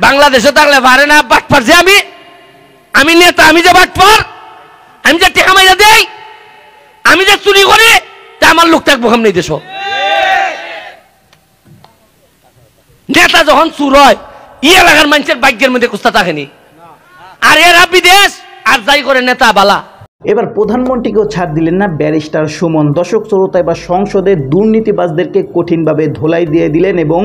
বাংলাদেশে থাকলে পারে না বাটপার যে আমি নেতা, আমি যে বাটপার, আমি যে টেকা মাইরা দেই, আমি যে চুরি করি, তা আমার লোক থাকবো কেমন এই দেশ? নেতা যখন চুর হয় ই এলাকার মানুষের ভাগ্যের মধ্যে কুস্তা থাকেনি, আর এরা বিদেশ আর যাই করে নেতা বালা। এবার প্রধানমন্ত্রীকেও ছাড় দিলেন না ব্যারিস্টার সুমন। দর্শক শ্রোতা, এবার সংসদে দুর্নীতিবাজদেরকে কঠিনভাবে ধোলাই দিয়ে দিলেন এবং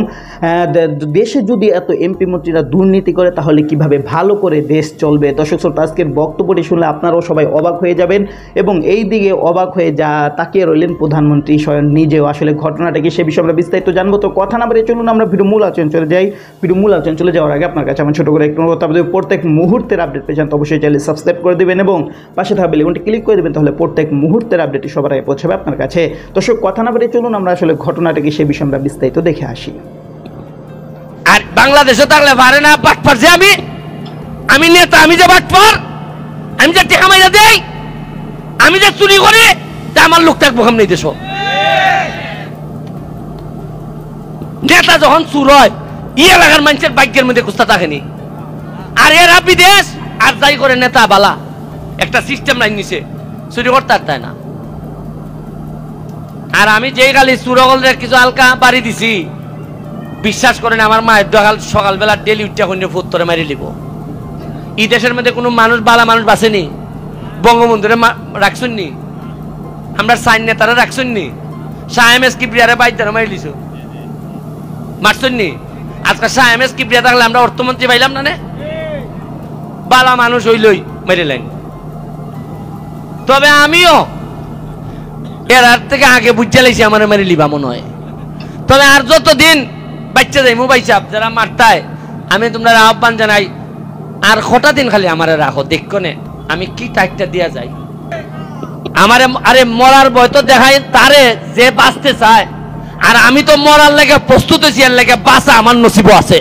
দেশে যদি এত এমপি মন্ত্রীরা দুর্নীতি করে তাহলে কিভাবে ভালো করে দেশ চলবে। দর্শক শ্রোতা, আজকের বক্তব্যটি শুনলে আপনারাও সবাই অবাক হয়ে যাবেন এবং এই দিকে অবাক হয়ে তাকিয়ে রইলেন প্রধানমন্ত্রী স্বয়ং নিজেও। আসলে ঘটনাটা কি সে বিষয়ে আমরা বিস্তারিত জানবো। তো কথা না বলে চলুন আমরা ভিডিও মূল আলোচনা চলে যাই। ভিডিও মূল আলোচনা চলে যাওয়ার আগে আপনার কাছে আমার ছোটো করে একটু অনুরোধ, আপনাদের প্রত্যেক মুহূর্তের আপডেট পেয়ে যান তো অবশ্যই চ্যানেল সাবস্ক্রাইব করে দেবেন এবং পাশে থাকা বেল আইকনটি ক্লিক করে দেবেন, তাহলে প্রত্যেক মুহূর্তের আপডেটটি সবার আগে পৌঁছাবে আপনার কাছে। দর্শক কথা না বলে চলুন আমরা আসলে ঘটনাটা কি সে বিষয়ে আমরা বিস্তারিত দেখে আসি। আর বাংলাদেশে থাকলে পারে না বাটপার যে আমি নেতা, আমি যে বাটপার, আমি যে টেকা মাইরা দেই, আমি যে চুরি করি, তা আমার লোক থাকবো কেমন এই দেশ? নেতা যখন চুর হয় ই এলাকার মানুষের ভাগ্যের মধ্যে কুস্তা থাকেনি, আর এরা বিদেশ আর যাই করে নেতা বালা। একটা সিস্টেম লাইন নিছে, চুরি করতে আর তাই না। আর আমি যেই গালি চুরগলের কিছু হালকা বাড়ি দিছি, বিশ্বাস করেন আমার মায়ের দোকাল সকালবেলা ডেলি উঠতে এখন ফুত্তরে মারি লিব। এই দেশের মধ্যে কোনো মানুষ বালা মানুষ বাঁচেনি। বঙ্গবন্ধুরে রাখছেন নি, আমরা সাইন নেতারা রাখছেন নি, শাহ এম এস কিবরিয়ারে বাইদারে মারি লিছু, মারছেন নি। আজকে শাহ এম এস কিবরিয়া থাকলে আমরা অর্থমন্ত্রী পাইলাম না, বালা মানুষ হইলই মেরে লাইন। তবে আমিও এর থেকে আগে বুঝতে লাইছি আমার মেরে লিবা মনে হয়। তবে আর যতদিন বাচ্চা যাই মোবাইল চাপ যারা মারতায়, আমি তোমরা আহ্বান জানাই, আর কটা দিন খালি আমারে রাখো, দেখো নে আমি কি টাইটটা দিয়া যাই। আমারে আরে মরার ভয় তো দেখাই তারে যে বাঁচতে চায়, আর আমি তো মরার লেগে প্রস্তুত হয়েছি, এর লেগে বাঁচা আমার নসিব আছে।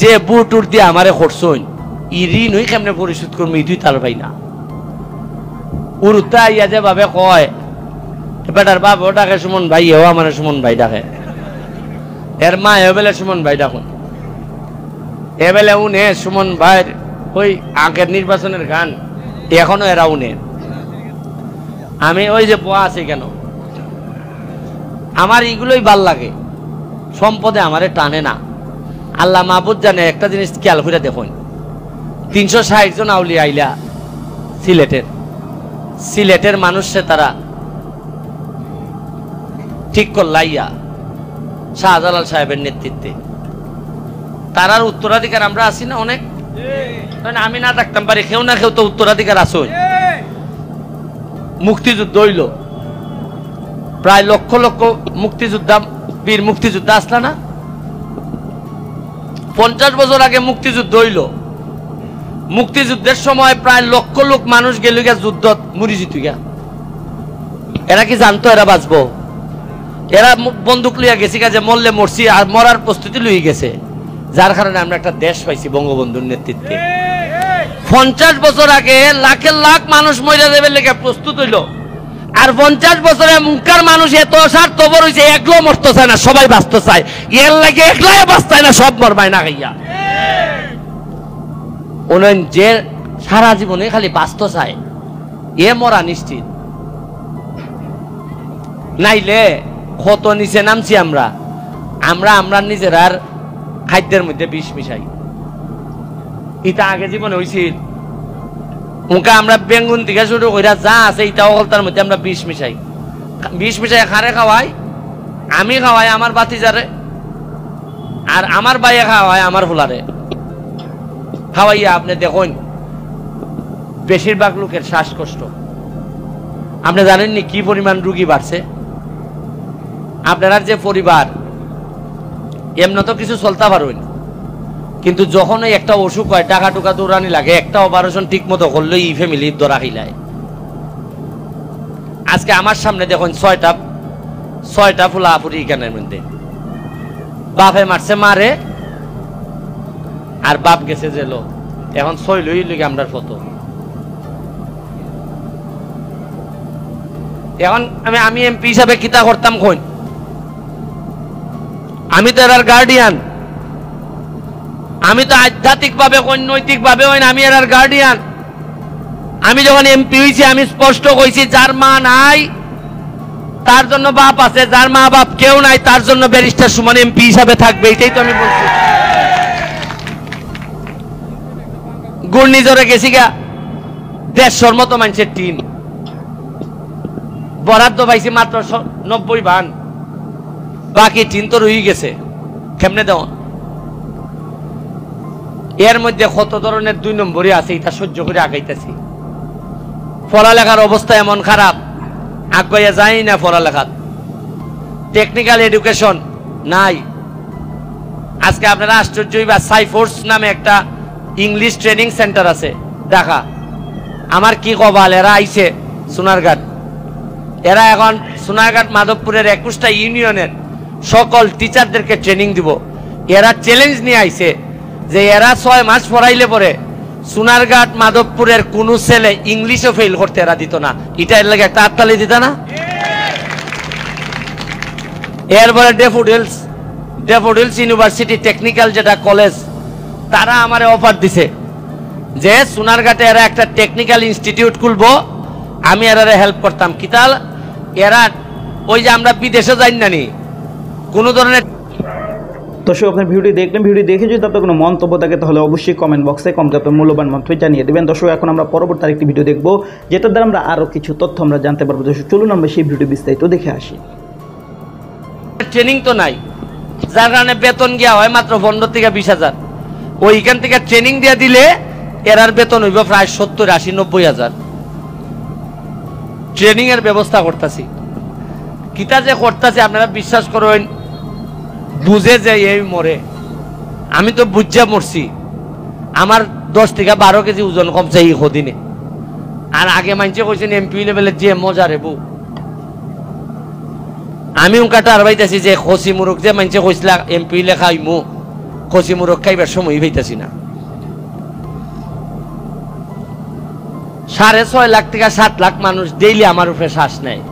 যে বুটুর দিয়ে আমারে করছই ই ঋণ হই কেমনে পরিশোধ করবো, এই দুই তার ভাই না। উরুতা ইয়া যে ভাবে কয় বেটার বাপ ও ডাকে সুমন ভাই, এও আমার সুমন ভাই ডাকে, এর মা এবেলে সুমন ভাই ডাকুন, এবেলে উনে সুমন ভাইয়ের ওই আগের নির্বাচনের গান এখনো এরা উনে। আমি ওই যে বোয়া আছে কেন, আমার এগুলোই ভাল লাগে, সম্পদে আমারে টানে না। আল্লাহ মাহবুদ জানে। একটা জিনিস খেয়াল করে দেখুন, 360 জন আউলিয়া আইলা সিলেটের মানুষে তারা ঠিক করলাইয়া শাহজালাল সাহেবের নেতৃত্বে। তারার উত্তরাধিকার আমরা আছি না অনেক, আমি না থাকতাম পারি, কেউ না কেউ তো উত্তরাধিকার আসই। মুক্তিযুদ্ধ হইল, প্রায় লক্ষ লক্ষ মুক্তিযোদ্ধা, বীর মুক্তিযোদ্ধা আসলা না। 50 বছর আগে মুক্তিযুদ্ধ হইল, মুক্তিযুদ্ধের সময় প্রায় লক্ষ লোক মানুষ গেল গিয়া যুদ্ধ মরি জিতু গিয়া। এরা কি জানতো এরা বাঁচবো? এরা বন্দুক লইয়া গেছি যে মরলে মরছি, আর মরার প্রস্তুতি লইয়া গেছে। যার কারণে আমরা একটা দেশ পাইছি বঙ্গবন্ধুর নেতৃত্বে। 50 বছর আগে লাখের লাখ মানুষ মরে যাবে লেগে প্রস্তুত হইল, আর 50 বছরে মুখার মানুষ এত স্বার্থপর হইছে, একলো মরতে চায় না, সবাই বাঁচতে চায়। এর লাগে একলাই বাঁচতায় না, সব মরবাই না খাইয়া। ওনেন যে সারা জীবনে খালি বাঁচতে চায়, এ মরা নিশ্চিত। নাইলে কত নিচে নামছি আমরা আমরা নিজের আর খাদ্যের মধ্যে বিষ মিশাই। এটা আগে জীবনে হয়েছিল, ওকে আমরা বেঙ্গুন থেকে শুরু করে যা আছে এটা তার মধ্যে আমরা বিষ মিশাই খারে খাওয়াই। আমি খাওয়াই আমার বাতিজারে, আর আমার বাইয়ে খাওয়াই আমার ফুলারে। খাওয়াইয়া আপনি দেখুন বেশিরভাগ লোকের শ্বাসকষ্ট। আপনি জানেননি কি পরিমাণ রুগী বাড়ছে? আপনারা যে পরিবার এমনি তো কিছু চলতে পারবেন, কিন্তু যখন একটা অসুখ হয় টাকা টুকা দৌড়ানি লাগে, একটা অপারেশন ঠিক মতো করলে ই ফ্যামিলি দরা খিলায়। আজকে আমার সামনে দেখুন 6টা ফুলাফুরি এখানের মধ্যে, বাপে মারছে মারে, আর বাপ গেছে জেলো। এখন 6 লই আমরা ফটো। এখন আমি এমপি হিসাবে কিতা করতাম কই? আমি তো এর গার্ডিয়ান, আমি তো আধ্যাত্মিকভাবে নৈতিকভাবে হই না, আমি এর গার্ডিয়ান। আমি যখন এমপি হয়েছি আমি স্পষ্ট কইছি, যার মা নাই তার জন্য বাপ আছে, যার মা বাপ কেউ নাই তার জন্য ব্যারিস্টার সুমন এমপি হিসাবে থাকবে, এটাই তো আমি বলছি। ঘূর্ণিঝড়ে গেছি গা 150 মতো মানুষের টিম, বরাদ্দ পাইছি মাত্র 90 ভান, বাকি টিন তো রয়ে গেছে, কেমনে দেওয়া? এর মধ্যে কত ধরনের 2 নম্বরই আছে, এটা সহ্য করে আগাইতেছি। পড়ালেখার অবস্থা এমন খারাপ, আগাইয়া যাই না পড়ালেখা, টেকনিক্যাল এডুকেশন নাই। আজকে আপনারা আশ্চর্য হইবা, সাইফোর্স নামে একটা ইংলিশ ট্রেনিং সেন্টার আছে ঢাকা। আমার কি কপাল, এরা আইছে সোনারঘাট, এরা এখন সোনারঘাট মাধবপুরের 21টা ইউনিয়নের সকল টিচারদেরকে ট্রেনিং দিব। এরা চ্যালেঞ্জ নিয়ে আইছে যে এরা 6 মাস পড়াইলে পরে সোনারঘাট মাধবপুরের কোন ছেলে ইংলিশও ফেল করতে এরা দিত না। এটা এর লাগে একটা হাততালি দিত না? এরপরে ডেফোডিলস ইউনিভার্সিটি টেকনিক্যাল যেটা কলেজ, তারা আমারে অফার দিছে যে সোনারঘাটে এরা একটা টেকনিক্যাল ইনস্টিটিউট খুলবো, আমি এরা হেল্প করতাম। কিতাল এরা ওই যে আমরা বিদেশে যাই না নি কোনো ধরনের। দর্শক আপনার ভিডিওটি দেখলেন, ভিডিও দেখে যদি আপনার কোনো মন্তব্য থাকে তাহলে অবশ্যই কমেন্ট বক্সে কমেন্টে আপনার মূল্যবান মন্তব্য জানিয়ে দেবেন। দর্শক এখন আমরা পরবর্তী আরেকটি ভিডিও দেখব, যেটার দ্বারা আমরা আরও কিছু তথ্য আমরা জানতে পারবো। দর্শক চলুন আমরা সেই ভিডিও বিস্তারিত দেখে আসি। ট্রেনিং তো নাই, যার কারণে বেতন গিয়া হয় মাত্র 15 থেকে 20,000। ওইখান থেকে ট্রেনিং দিয়ে দিলে এরার বেতন হইব প্রায় 70, 80, 90 হাজার। ট্রেনিং এর ব্যবস্থা করতেছি, কিতা যে করতেছি আপনারা বিশ্বাস করেন, বুঝে যে এই মরে, আমি তো বুঝা মরছি। আমার 10 থেকে 12 কেজি ওজন কমছে এই কদিনে। আর আগে মানছে কইছেন এমপি লেভেলের যে মজা রে বউ, আমি উনকাটা আর পাইতেছি যে খসি মুরগ যে মানছে কইছিল এমপি লেখা হইমু, খসি মুরগ খাইবার সময় পাইতেছি না। 6.5 লাখ থেকে 7 লাখ মানুষ ডেইলি আমার উপরে শ্বাস নেয়।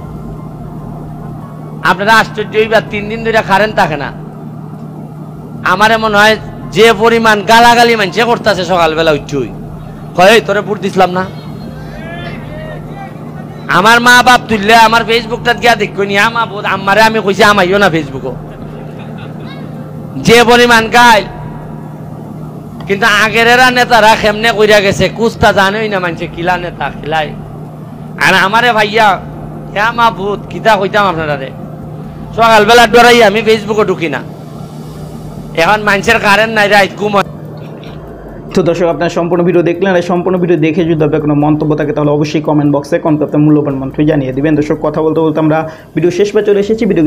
আপনারা আশ্চর্য হইবা, 3 দিন ধরে কারেন্ট থাকে না। আমার মনে হয় যে পরিমাণ গালাগালি মানছে করতেছে সকালবেলা উঠছই, কয় তোরে ভোট দিছিলাম না। আমার মা বাপ তুললে আমার ফেসবুকটা গিয়া দেখো নি, আমারে আমি কইছি আমাইও না ফেসবুকও, যে পরিমাণ গাইল। কিন্তু আগের এরা নেতারা কেমনে কইরা গেছে কুস্তা জানোই না, মানছে কিলা নেতা খিলাই। আর আমারে ভাইয়া মা ভূত কিতা কইতাম আপনারা, সকালবেলা ডরাই আমি ফেসবুকে ঢুকি না। এখন মানুষের কারেন্ট নাই, রাইত ঘুম। তো দর্শক আপনার সম্পূর্ণ ভিডিও দেখলেন, আর সম্পূর্ণ ভিডিও দেখে যদি আপনার কোনো মন্তব্য থাকে তাহলে অবশ্যই কমেন্ট বক্সে কমেন্ট আপনার মূল্যবান মন্তব্য জানিয়ে দেবেন। দর্শক কথা বলতে বলতে আমরা ভিডিও শেষ পে চলে এসেছি। ভিডিও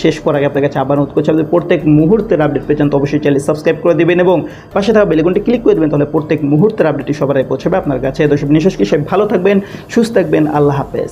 শেষ করার আগে আপনার কাছে আবার অনুরোধ করছি, আপনাদের প্রত্যেক মুহূর্তের আপডেট পেয়েছেন তো অবশ্যই চ্যানেল সাবস্ক্রাইব করে দেবেন এবং পাশে থাকা বেল আইকনটি ক্লিক করে দেবেন, তাহলে প্রত্যেক মুহূর্তের আপডেটটি সবার আগে পৌঁছাবে আপনার কাছে। দর্শক নিশ্চয়ই সবাই ভালো থাকবেন, সুস্থ থাকবেন, আল্লাহ হাফেজ।